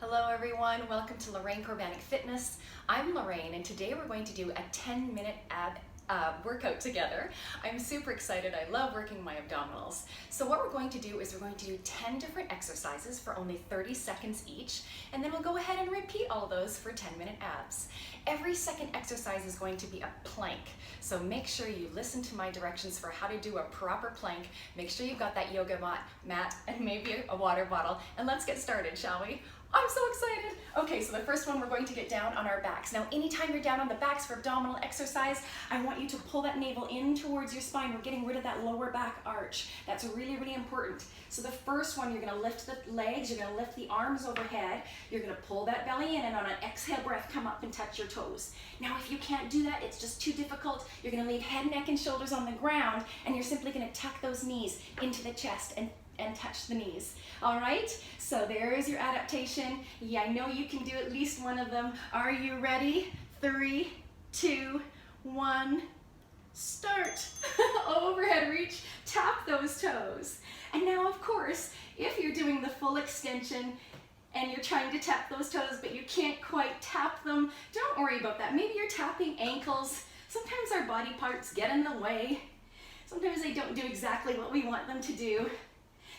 Hello everyone, welcome to Lorraine Organic Fitness. I'm Lorraine and today we're going to do a 10-minute ab workout together. I'm super excited, I love working my abdominals. So what we're going to do is we're going to do 10 different exercises for only 30 seconds each, and then we'll go ahead and repeat all those for 10-minute abs. Every second exercise is going to be a plank, so make sure you listen to my directions for how to do a proper plank. Make sure you've got that yoga mat and maybe a water bottle, and let's get started, shall we? I'm so excited. Okay, so the first one, we're going to get down on our backs. Now, anytime you're down on the backs for abdominal exercise, I want you to pull that navel in towards your spine. We're getting rid of that lower back arch. That's really, really important. So the first one, you're gonna lift the legs, you're gonna lift the arms overhead, you're gonna pull that belly in, and on an exhale breath, come up and touch your toes. Now, if you can't do that, it's just too difficult, you're gonna leave head, neck, and shoulders on the ground, and you're simply gonna tuck those knees into the chest and touch the knees. All right, so there is your adaptation. Yeah, I know you can do at least one of them. Are you ready? 3, 2, 1, start. Overhead reach, tap those toes. And now, of course, if you're doing the full extension and you're trying to tap those toes, but you can't quite tap them, don't worry about that. Maybe you're tapping ankles. Sometimes our body parts get in the way. Sometimes they don't do exactly what we want them to do.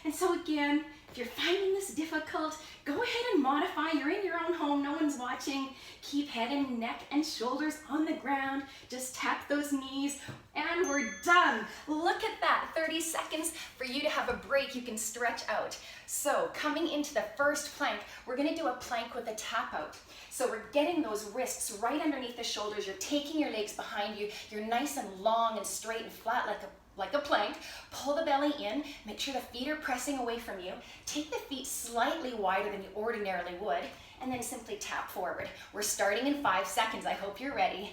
And so again, if you're finding this difficult, go ahead and modify. You're in your own home, no one's watching. Keep head and neck and shoulders on the ground. Just tap those knees, and we're done. Look at that, 30 seconds for you to have a break. You can stretch out. So coming into the first plank, we're gonna do a plank with a tap out. So we're getting those wrists right underneath the shoulders. You're taking your legs behind you. You're nice and long and straight and flat like a plank. Pull the belly in, make sure the feet are pressing away from you. Take the feet slightly wider than you ordinarily would, and then simply tap forward. We're starting in 5 seconds. I hope you're ready.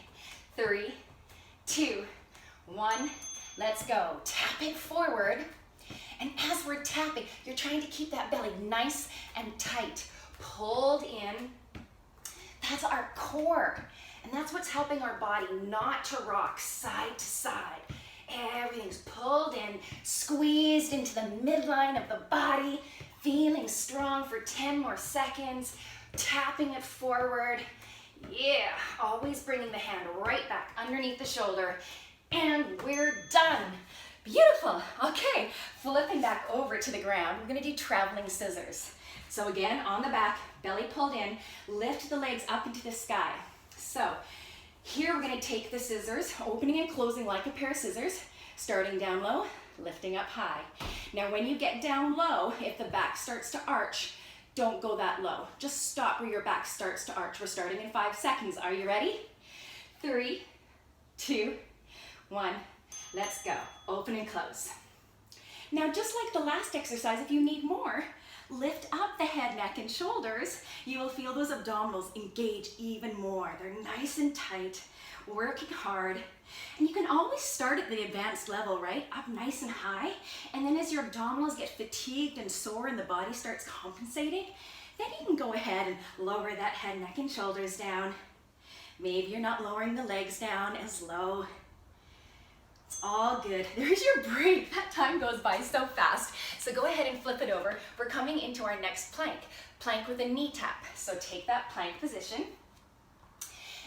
3, 2, 1, let's go. Tap it forward, and as we're tapping, you're trying to keep that belly nice and tight, pulled in. That's our core, and that's what's helping our body not to rock side to side. Everything's pulled in, squeezed into the midline of the body, feeling strong for 10 more seconds, tapping it forward. Yeah, always bringing the hand right back underneath the shoulder, and we're done. Beautiful. Okay, flipping back over to the ground, we're gonna do traveling scissors. So again, on the back, belly pulled in, lift the legs up into the sky. So here we're gonna take the scissors, opening and closing like a pair of scissors, starting down low, lifting up high. Now when you get down low, if the back starts to arch, don't go that low. Just stop where your back starts to arch. We're starting in 5 seconds. Are you ready? 3, 2, 1, let's go. Open and close. Now just like the last exercise, if you need more, lift up the head, neck, and shoulders. You will feel those abdominals engage even more. They're nice and tight, working hard. And you can always start at the advanced level, right? Up nice and high. And then as your abdominals get fatigued and sore and the body starts compensating, then you can go ahead and lower that head, neck, and shoulders down. Maybe you're not lowering the legs down as low. It's all good. There's your break. That time goes by so fast. So go ahead and flip it over. We're coming into our next plank. Plank with a knee tap. So take that plank position.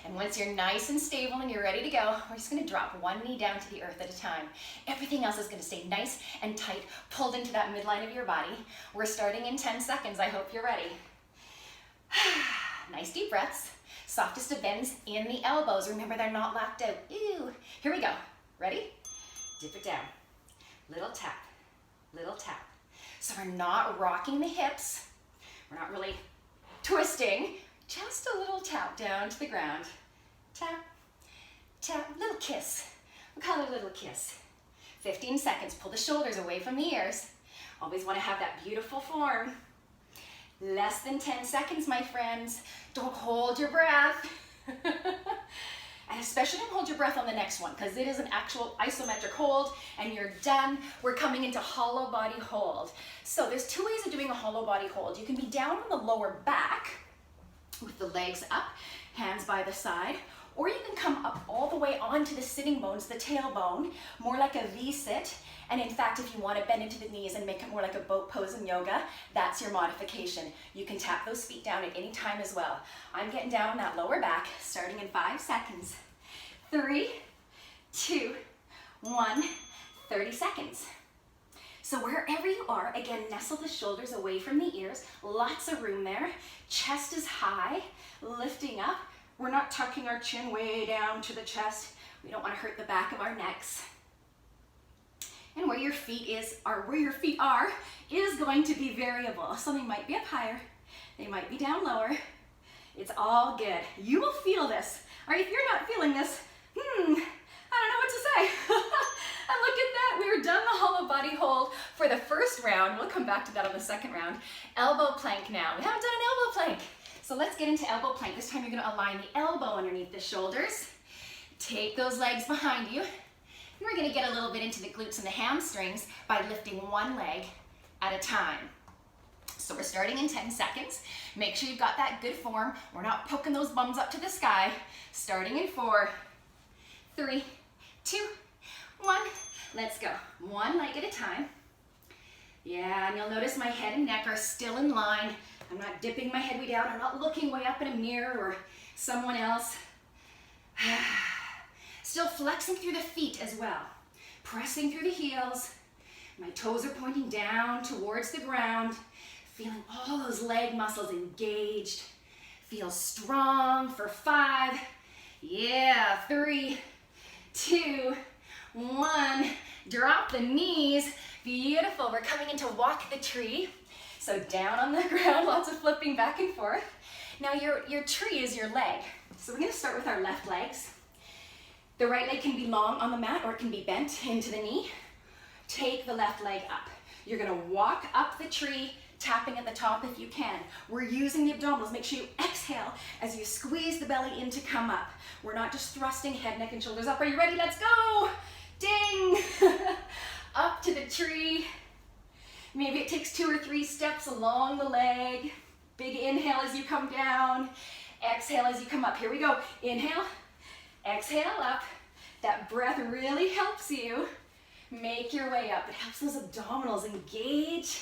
And once you're nice and stable and you're ready to go, we're just gonna drop one knee down to the earth at a time. Everything else is gonna stay nice and tight, pulled into that midline of your body. We're starting in 10 seconds. I hope you're ready. Nice deep breaths. Softest of bends in the elbows. Remember, they're not locked out. Ew. Here we go. Ready? Dip it down. Little tap, little tap. So we're not rocking the hips. We're not really twisting. Just a little tap down to the ground. Tap, tap, little kiss. We'll call it a little kiss. 15 seconds. Pull the shoulders away from the ears. Always want to have that beautiful form. Less than 10 seconds, my friends. Don't hold your breath. And especially don't hold your breath on the next one, because it is an actual isometric hold, and you're done. We're coming into hollow body hold. So there's 2 ways of doing a hollow body hold. You can be down on the lower back with the legs up, hands by the side, Or you can come up all the way onto the sitting bones, the tailbone, more like a V-sit. And in fact, if you want to bend into the knees and make it more like a boat pose in yoga, that's your modification. You can tap those feet down at any time as well. I'm getting down on that lower back, starting in 5 seconds. 3, 2, 1, 30 seconds. So wherever you are, again, nestle the shoulders away from the ears. Lots of room there. Chest is high, lifting up. We're not tucking our chin way down to the chest. We don't want to hurt the back of our necks. And where your feet are is going to be variable. So they might be up higher, they might be down lower. It's all good. You will feel this. All right, if you're not feeling this, I don't know what to say. And look at that, we were done the hollow body hold for the first round. We'll come back to that on the second round. Elbow plank now. We haven't done an elbow plank. So let's get into elbow plank. This time you're gonna align the elbow underneath the shoulders. Take those legs behind you. And we're gonna get a little bit into the glutes and the hamstrings by lifting one leg at a time. So we're starting in 10 seconds. Make sure you've got that good form. We're not poking those bums up to the sky. Starting in 4, 3, 2, 1. Let's go. One leg at a time. Yeah, and you'll notice my head and neck are still in line. I'm not dipping my head way down. I'm not looking way up in a mirror or someone else. Still flexing through the feet as well. Pressing through the heels. My toes are pointing down towards the ground. Feeling all those leg muscles engaged. Feel strong for 5. Yeah, 3, 2, 1. Drop the knees. Beautiful. We're coming into walk the tree. So down on the ground, lots of flipping back and forth. Now your tree is your leg. So we're gonna start with our left legs. The right leg can be long on the mat or it can be bent into the knee. Take the left leg up. You're gonna walk up the tree, tapping at the top if you can. We're using the abdominals. Make sure you exhale as you squeeze the belly in to come up. We're not just thrusting head, neck, and shoulders up. Are you ready? Let's go. Ding. Up to the tree. Maybe it takes 2 or 3 steps along the leg. Big inhale as you come down. Exhale as you come up. Here we go. Inhale. Exhale up. That breath really helps you make your way up. It helps those abdominals engage.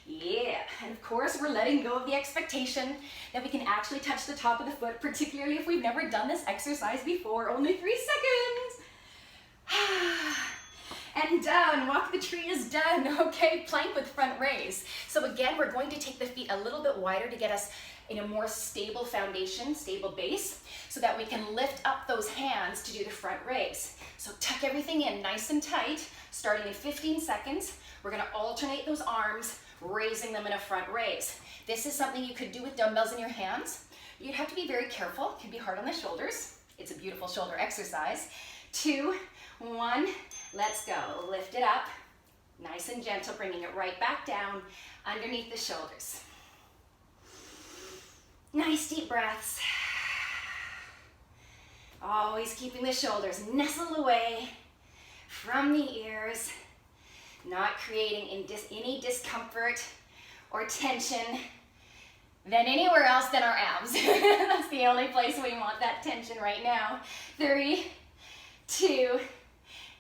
Yeah, and of course we're letting go of the expectation that we can actually touch the top of the foot, particularly if we've never done this exercise before. Only 3 seconds. And done. Walk the tree is done. Okay, plank with front raise. So again, we're going to take the feet a little bit wider to get us in a more stable foundation, stable base, so that we can lift up those hands to do the front raise. So tuck everything in nice and tight, starting in 15 seconds. We're gonna alternate those arms, raising them in a front raise. This is something you could do with dumbbells in your hands. You'd have to be very careful. It can be hard on the shoulders. It's a beautiful shoulder exercise. 2, 1, let's go. Lift it up, nice and gentle, bringing it right back down underneath the shoulders. Nice deep breaths. Always keeping the shoulders nestled away from the ears, not creating any discomfort or tension than anywhere else than our abs. That's the only place we want that tension right now. 3, 2,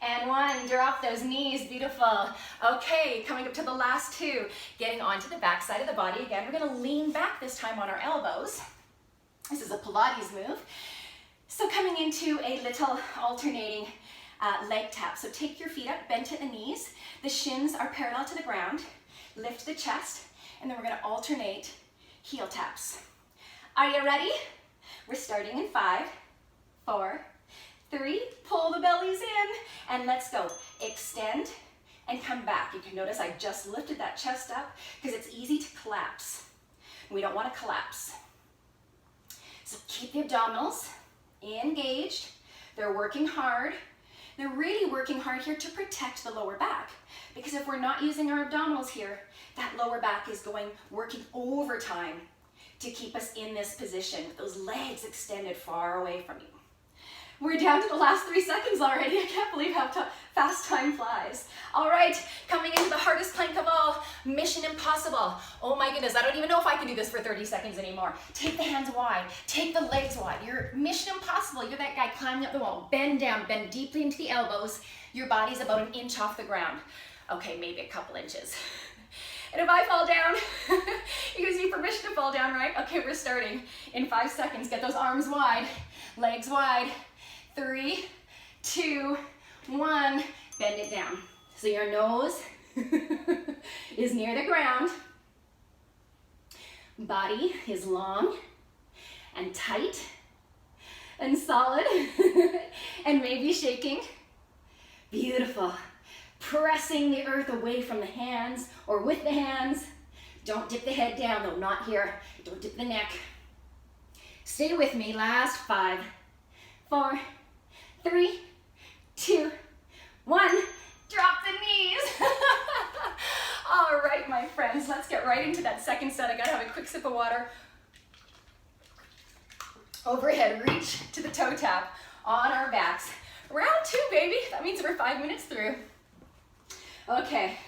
and 1. Drop those knees. Beautiful. Okay, coming up to the last 2. Getting onto the back side of the body. Again, we're going to lean back this time on our elbows. This is a Pilates move. So coming into a little alternating leg tap. So take your feet up, bent at the knees. The shins are parallel to the ground. Lift the chest, and then we're going to alternate heel taps. Are you ready? We're starting in 5, 4, 3, pull the bellies in, and let's go. Extend and come back. You can notice I just lifted that chest up because it's easy to collapse. We don't want to collapse. So keep the abdominals engaged. They're working hard. They're really working hard here to protect the lower back, because if we're not using our abdominals here, that lower back is working overtime to keep us in this position with those legs extended far away from you. We're down to the last 3 seconds already. I can't believe how fast time flies. All right, coming into the hardest plank of all, Mission Impossible. Oh my goodness, I don't even know if I can do this for 30 seconds anymore. Take the hands wide, take the legs wide. You're Mission Impossible. You're that guy climbing up the wall. Bend down, bend deeply into the elbows. Your body's about an inch off the ground. Okay, maybe a couple inches. And if I fall down, it gives me permission to fall down, right? Okay, we're starting in 5 seconds. Get those arms wide, legs wide. 3, 2, 1, bend it down. So your nose is near the ground. Body is long and tight and solid and maybe shaking. Beautiful. Pressing the earth away from the hands or with the hands. Don't dip the head down though, not here. Don't dip the neck. Stay with me, last 5, 4, 3, 2, 1. Drop the knees. All right, my friends, let's get right into that second set. I gotta have a quick sip of water. Overhead, reach to the toe tap on our backs. Round 2, baby. That means we're 5 minutes through. Okay.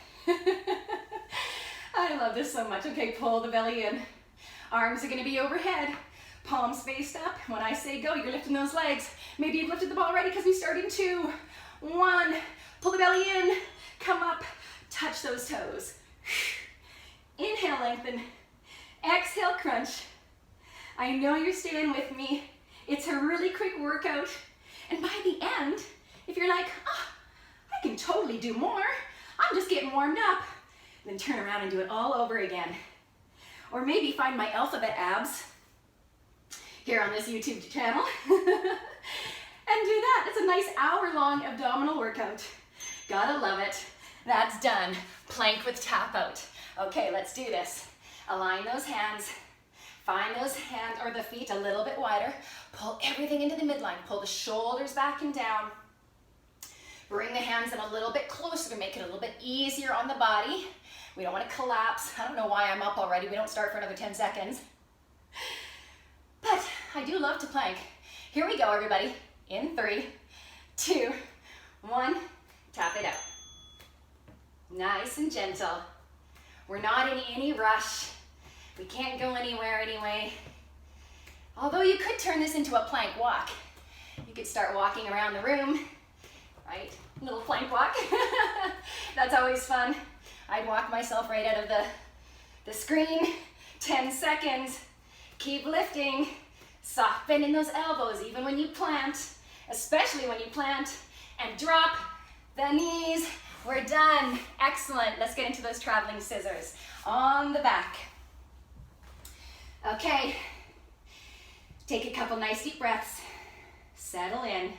I love this so much. Okay, pull the belly in. Arms are gonna be overhead. Palms faced up. When I say go, you're lifting those legs. Maybe you've lifted the ball already because we start in 2, 1. Pull the belly in, come up, touch those toes. Inhale, lengthen. Exhale, crunch. I know you're staying with me. It's a really quick workout. And by the end, if you're like, oh, I can totally do more, I'm just getting warmed up, then turn around and do it all over again. Or maybe find my alphabet abs here on this YouTube channel and do that. It's a nice hour-long abdominal workout. Gotta love it. That's done. Plank with tap out. Okay, let's do this. Align those hands. Find those hands or the feet a little bit wider. Pull everything into the midline. Pull the shoulders back and down. Bring the hands in a little bit closer to make it a little bit easier on the body. We don't want to collapse. I don't know why I'm up already. We don't start for another 10 seconds. But I do love to plank. Here we go, everybody. In 3, 2, 1. Tap it out. Nice and gentle. We're not in any rush. We can't go anywhere anyway. Although you could turn this into a plank walk. You could start walking around the room, right? Little plank walk. That's always fun. I'd walk myself right out of the screen. 10 seconds. Keep lifting. Soft bend in those elbows, even when you plant, especially when you plant, and drop the knees. We're done. Excellent. Let's get into those traveling scissors on the back. Okay. Take a couple nice deep breaths. Settle in.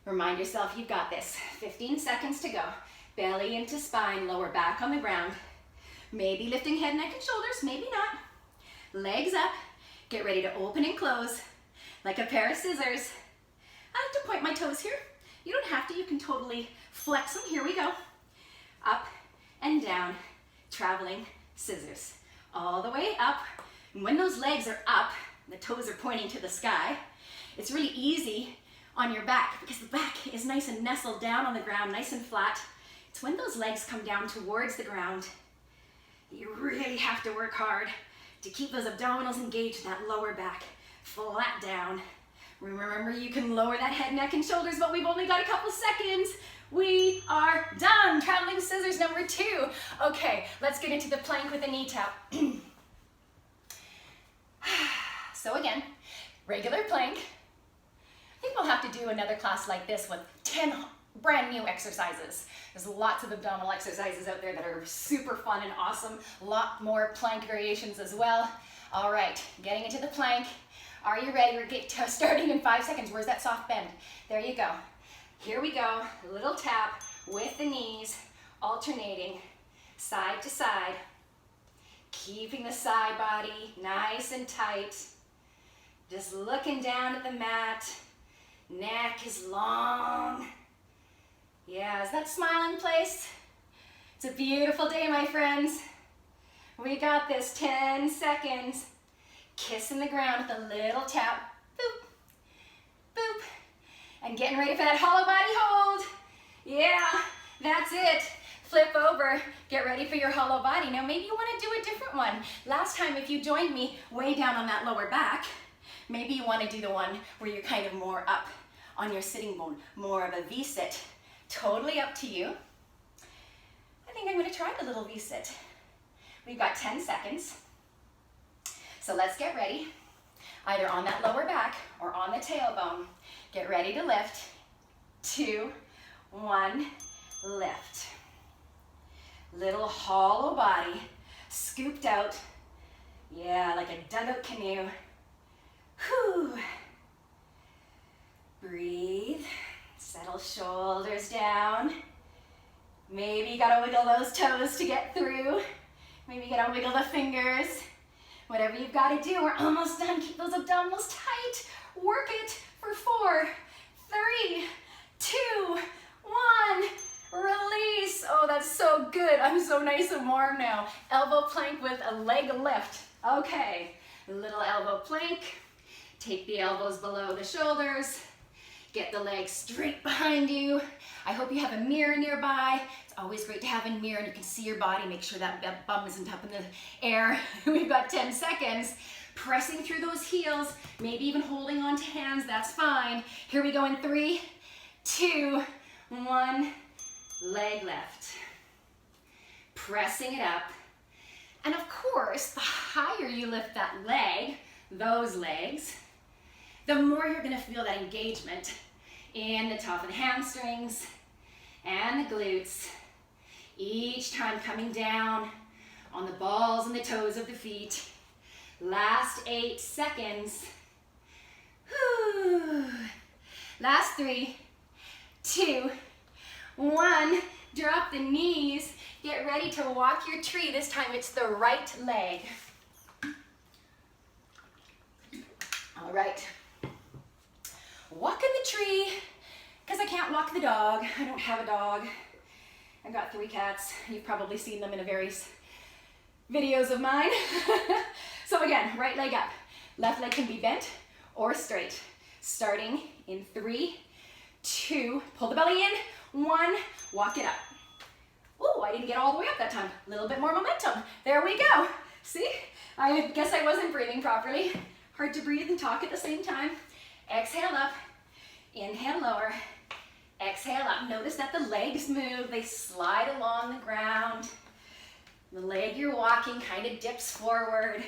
Remind yourself you've got this. 15 seconds to go. Belly into spine, lower back on the ground. Maybe lifting head, neck, and shoulders, maybe not. Legs up. Get ready to open and close like a pair of scissors. I like to point my toes here. You don't have to, you can totally flex them. Here we go. Up and down, traveling scissors. All the way up. And when those legs are up, the toes are pointing to the sky, it's really easy on your back because the back is nice and nestled down on the ground, nice and flat. It's when those legs come down towards the ground that you really have to work hard to keep those abdominals engaged, that lower back flat down. Remember, you can lower that head, neck, and shoulders, but we've only got a couple seconds. We are done. Traveling scissors number 2. Okay, let's get into the plank with a knee tap. So again, regular plank. I think we'll have to do another class like this with 10 brand new exercises. There's lots of abdominal exercises out there that are super fun and awesome. A lot more plank variations as well. All right, getting into the plank. Are you ready? We're starting in 5 seconds. Where's that soft bend? There you go. Here we go. A little tap with the knees, alternating side to side. Keeping the side body nice and tight. Just looking down at the mat. Neck is long. Yeah, is that smile in place? It's a beautiful day, my friends. We got this. 10 seconds. Kissing the ground with a little tap. Boop, boop. And getting ready for that hollow body hold. Yeah, that's it. Flip over, get ready for your hollow body. Now maybe you want to do a different one. Last time, if you joined me way down on that lower back, maybe you want to do the one where you're kind of more up on your sitting bone, more of a V-sit. Totally up to you. I think I'm going to try the little V-sit. We've got 10 seconds. So let's get ready, either on that lower back or on the tailbone. Get ready to lift. 2, 1, lift. Little hollow body, scooped out. Yeah, like a dugout canoe. Whew. Breathe. Settle shoulders down. Maybe you gotta wiggle those toes to get through. Maybe you gotta wiggle the fingers. Whatever you've gotta do, we're almost done. Keep those abdominals tight. Work it for 4, 3, 2, 1. Release. Oh, that's so good. I'm so nice and warm now. Elbow plank with a leg lift. Okay, little elbow plank. Take the elbows below the shoulders. Get the legs straight behind you. I hope you have a mirror nearby. It's always great to have a mirror and you can see your body. Make sure that bum isn't up in the air. We've got 10 seconds. Pressing through those heels, maybe even holding on to hands, that's fine. Here we go in 3, 2, 1. Leg lift. Pressing it up. And of course, the higher you lift that leg, those legs, the more you're going to feel that engagement in the top of the hamstrings and the glutes. Each time coming down on the balls and the toes of the feet. Last 8 seconds. Whew. Last 3, 2, 1. Drop the knees. Get ready to walk your tree. This time it's the right leg. All right. Walking the tree, because I can't walk the dog. I don't have a dog. I've got 3 cats. You've probably seen them in various videos of mine. So again, right leg up. Left leg can be bent or straight. Starting in 3, 2, pull the belly in, 1, walk it up. Oh, I didn't get all the way up that time. A little bit more momentum. There we go. See? I guess I wasn't breathing properly. Hard to breathe and talk at the same time. Exhale up, inhale lower, exhale up. Notice that the legs move, they slide along the ground. The leg you're walking kind of dips forward.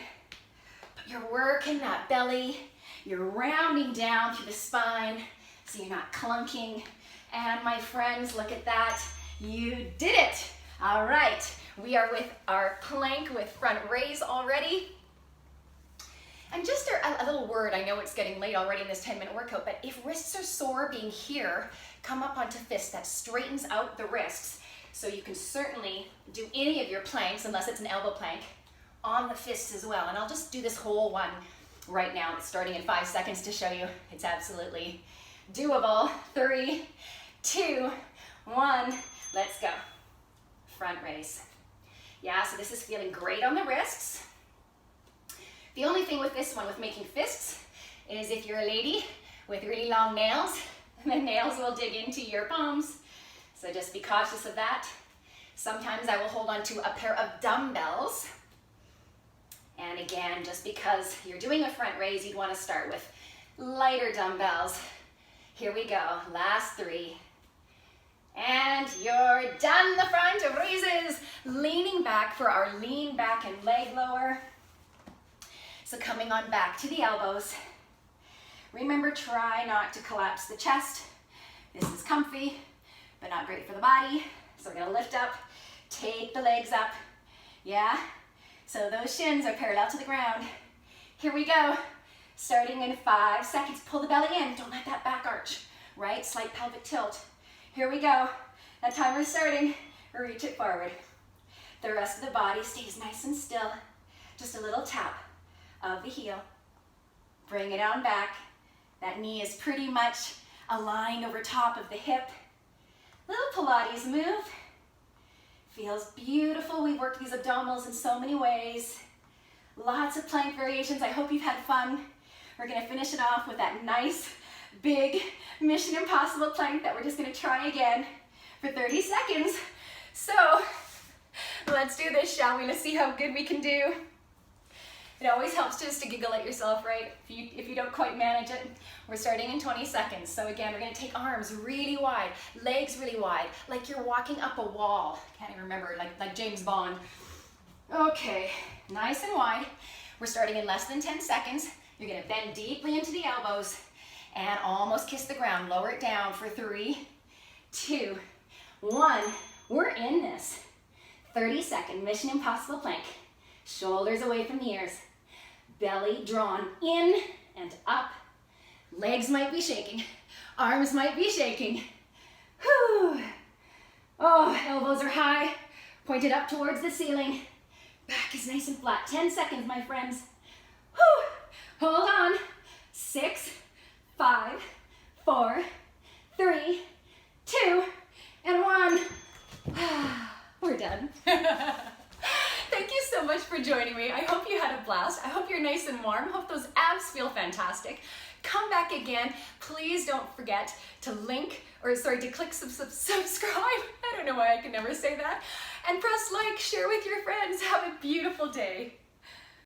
But you're working that belly. You're rounding down through the spine so you're not clunking. And my friends, look at that. You did it. All right, we are with our plank with front raise already. And just a little word, I know it's getting late already in this 10-minute workout, but if wrists are sore being here, come up onto fists. That straightens out the wrists. So you can certainly do any of your planks, unless it's an elbow plank, on the fists as well. And I'll just do this whole one right now. It's starting in 5 seconds to show you it's absolutely doable. 3, 2, 1, let's go. Front raise. Yeah, so this is feeling great on the wrists. The only thing with this one, with making fists, is if you're a lady with really long nails, the nails will dig into your palms. So just be cautious of that. Sometimes I will hold on to a pair of dumbbells. And again, just because you're doing a front raise, you'd want to start with lighter dumbbells. Here we go, last 3. And you're done. The front raises. Leaning back for our lean back and leg lower. So coming on back to the elbows. Remember, try not to collapse the chest. This is comfy, but not great for the body. So we're gonna lift up, take the legs up. Yeah? So those shins are parallel to the ground. Here we go. Starting in 5 seconds. Pull the belly in. Don't let that back arch. Right? Slight pelvic tilt. Here we go. That timer's starting. Reach it forward. The rest of the body stays nice and still. Just a little tap of the heel. Bring it on back. That knee is pretty much aligned over top of the hip. Little Pilates move. Feels beautiful. We work these abdominals in so many ways. Lots of plank variations. I hope you've had fun. We're gonna finish it off with that nice big Mission Impossible plank that we're just gonna try again for 30 seconds. So let's do this, shall we? Let's see how good we can do. It always helps just to giggle at yourself, right? If you don't quite manage it. We're starting in 20 seconds. So again, we're gonna take arms really wide, legs really wide, like you're walking up a wall. Can't even remember, like James Bond. Okay, nice and wide. We're starting in less than 10 seconds. You're gonna bend deeply into the elbows and almost kiss the ground. Lower it down for 3, 2, 1. We're in this. 30-second Mission Impossible plank. Shoulders away from the ears. Belly drawn in and up. Legs might be shaking. Arms might be shaking. Whew. Oh, elbows are high. Pointed up towards the ceiling. Back is nice and flat. 10 seconds, my friends. Whew. Hold on. 6, 5, 4, 3, 2, and 1. We're done. Thank you so much for joining me. I hope you had a blast. I hope you're nice and warm. I hope those abs feel fantastic. Come back again. Please don't forget to click subscribe. I don't know why I can never say that. And press like, share with your friends. Have a beautiful day.